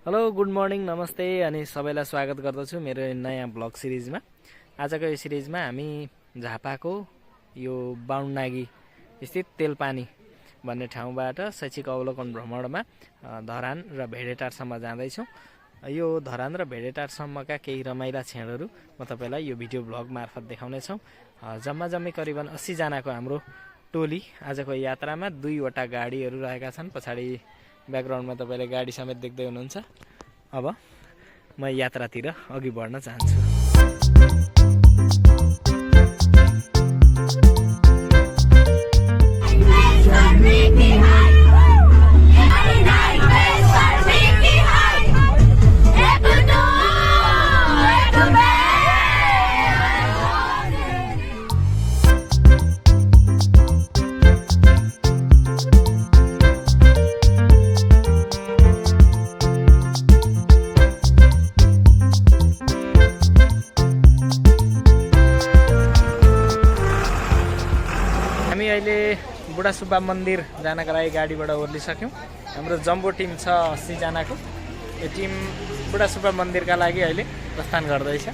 Hello good morning नमस्ते अनि सबैलाई स्वागत गर्दछु मेरो नयाँ ब्लग सिरिजमा। आजको यो सिरिजमा हामी झापाको यो बाहुननागी स्थित तेलपानी भन्ने ठाउँबाट शैक्षिक अवलोकन भ्रमणमा धरान र भेडेटारसम्म जाँदैछौँ। यो धरान र भेडेटारसम्मका केही रमाइला क्षणहरू म तपाईँलाई यो भिडियो ब्लग मार्फत देखाउनेछौँ। जम्मै करिबन 80 जनाको हाम्रो टोली आजको यात्रामा 2वटा गाडीहरू रहेका छन्। पछाडि ब्याकग्राउन्डमा तपाईँले गाडी समेत देख्दै हुनुहुन्छ। अब म यात्रातिर अघि बढ्न चाहन्छु। हामी अहिले बुढा सुब्बा मन्दिर जानका लागि गाडीबाट ओर्लिसक्यौँ। हाम्रो जम्बो टिम छ 80 जनाको। यो टिम बुढा सुब्बा मन्दिरका लागि अहिले प्रस्थान गर्दैछ।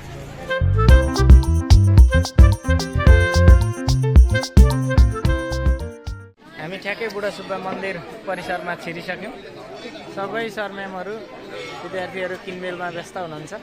हामी ठ्याक्कै बुढा सुब्बा मन्दिर परिसरमा छिरिसक्यौँ। सबै सर म्यामहरू विद्यार्थीहरू किनमेलमा व्यस्त हुनुहुन्छ।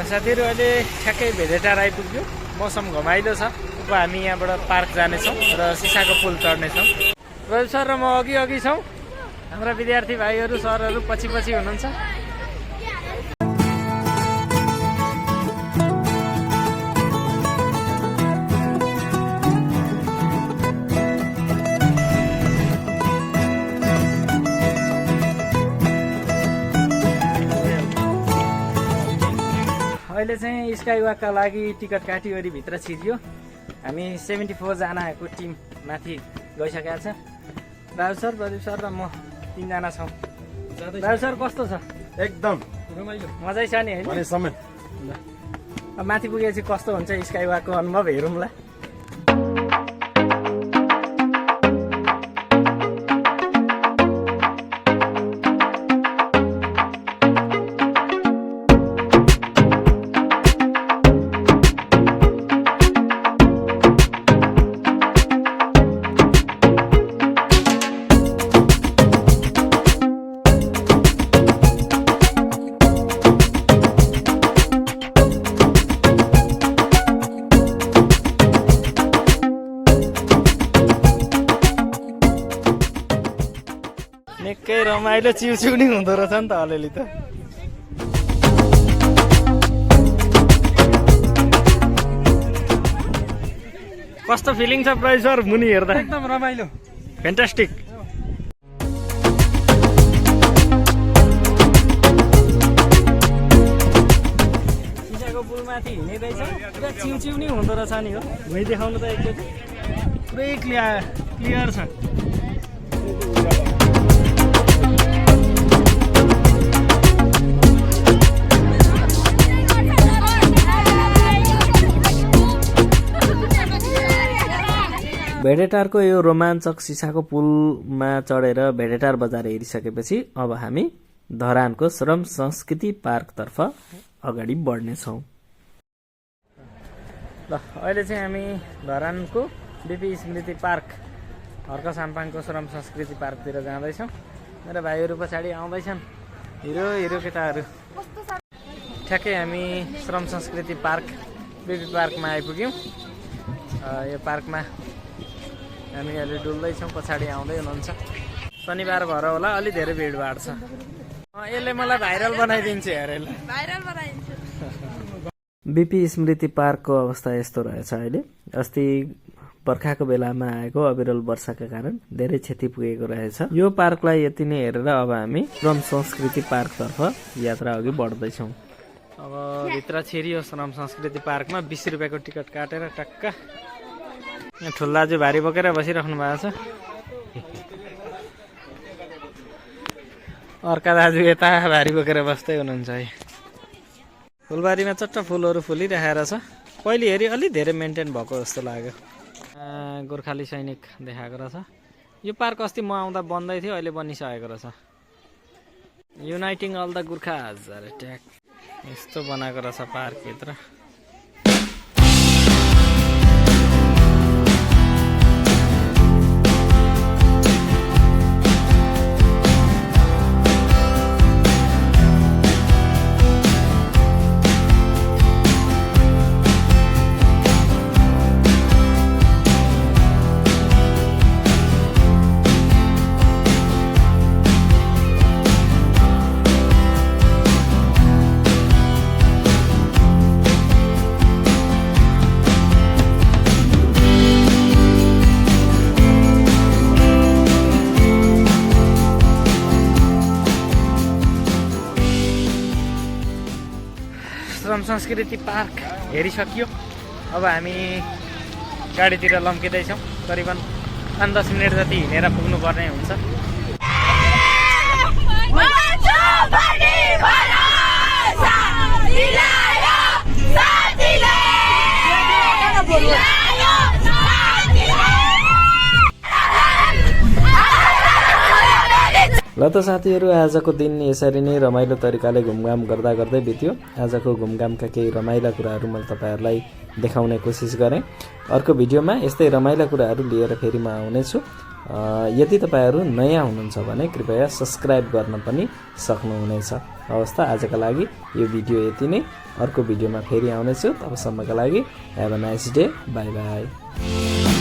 साथीहरू अहिले ठ्याक्कै भेडेटार आइपुग्यो। मौसम घमाइलो छ। अब हामी यहाँबाट पार्क जानेछौँ र सिसाको पुल चढ्नेछौँ। रवि सर र म अघि छौँ। हाम्रा विद्यार्थी भाइहरू सरहरू पछि हुनुहुन्छ। अहिले चाहिँ स्काई वकका लागि टिकट काटिवरी भित्र छिरियो। हामी 74 जनाको टिम माथि गइसकेका छ। राजु सर, प्रदीप सर र म 3 जना छौँ। राजु सर कस्तो छ? एकदम रमाइलो मजै छ नि हैन? अब माथि पुगेपछि कस्तो हुन्छ स्काई वकको अनुभव हेरौँला। निकै रमाइलो चिउचिउनी हुँदो रहेछ नि त अलिअलि त। कस्तो फिलिङ छ प्राइज सर मुनि हेर्दा? एकदम रमाइलो, फ्यान्टास्टिक। सिसाको पुलमाथि हिँड्दैछ। पुरा चिउचिउनी हुँदो रहेछ नि हो। भुइँ देखाउनु त एकचोटि पुरै क्लियर छ। भेडेटारको यो रोमाञ्चक सिसाको पुलमा चढेर भेडेटार बजार हेरिसकेपछि अब हामी धरानको श्रम संस्कृति पार्कतर्फ अगाडि बढ्नेछौँ। ल अहिले चाहिँ हामी धरानको बिपी स्मृति पार्क हर्क साम्पाङको श्रम संस्कृति पार्कतिर जाँदैछौँ। मेरा भाइहरू पछाडि आउँदैछन्। हिरो केटाहरू। ठ्याक्कै हामी श्रम संस्कृति पार्क बिपी पार्कमा आइपुग्यौँ। यो पार्कमा हामी अहिले डुल्दैछौँ। पछाडि आउँदै हुनुहुन्छ। शनिबार भएर होला अलि धेरै भिडभाड छ। यसले मलाई भाइरल बनाइदिन्छ हेर। भाइरल बनाइदिन्छु। बिपी स्मृति पार्कको अवस्था यस्तो रहेछ अहिले। अस्ति बर्खाको बेलामा आएको अविरल वर्षाका कारण धेरै क्षति पुगेको रहेछ। यो पार्कलाई यति नै हेरेर अब हामी श्रम संस्कृति पार्कतर्फ यात्रा अघि बढ्दैछौँ। अब भित्र छिरियो श्रम संस्कृति पार्कमा 20 रुपियाँको टिकट काटेर टक्क यहाँ ठुलो दाजु भारी बोकेर बसिराख्नु भएको छ। अर्का दाजु यता भारी बोकेर बस्दै हुनुहुन्छ है। फुलबारीमा चट्ट फुलहरू फुलिरहेको छ। पहिले हेरी अलि धेरै मेन्टेन भएको जस्तो लाग्यो। गोर्खाली सैनिक देखाएको रहेछ। यो पार्क अस्ति म आउँदा बन्दै थियो, अहिले बनिसकेको रहेछ। युनाइटिङ अल द गोर्खाज अरे ट्याक यस्तो बनाएको रहेछ पार्कभित्र। श्रम संस्कृति पार्क हेरिसकियो। अब हामी गाडीतिर लम्किँदैछौँ। करिबन 5-10 मिनट जति हिँडेर पुग्नुपर्ने हुन्छ। ल त साथीहरू, आजको दिन यसरी नै रमाइलो तरिकाले घुमघाम गर्दा गर्दै बित्यो। आजको घुमघामका केही रमाइला कुराहरू मैले तपाईँहरूलाई देखाउने कोसिस गरेँ। अर्को भिडियोमा यस्तै रमाइला कुराहरू लिएर फेरि म आउनेछु। यदि तपाईँहरू नयाँ हुनुहुन्छ भने कृपया सब्सक्राइब गर्न पनि सक्नुहुनेछ। हवस् त, आजका लागि यो भिडियो यति नै। अर्को भिडियोमा फेरि आउनेछु। तबसम्मका लागि have a nice day. By by.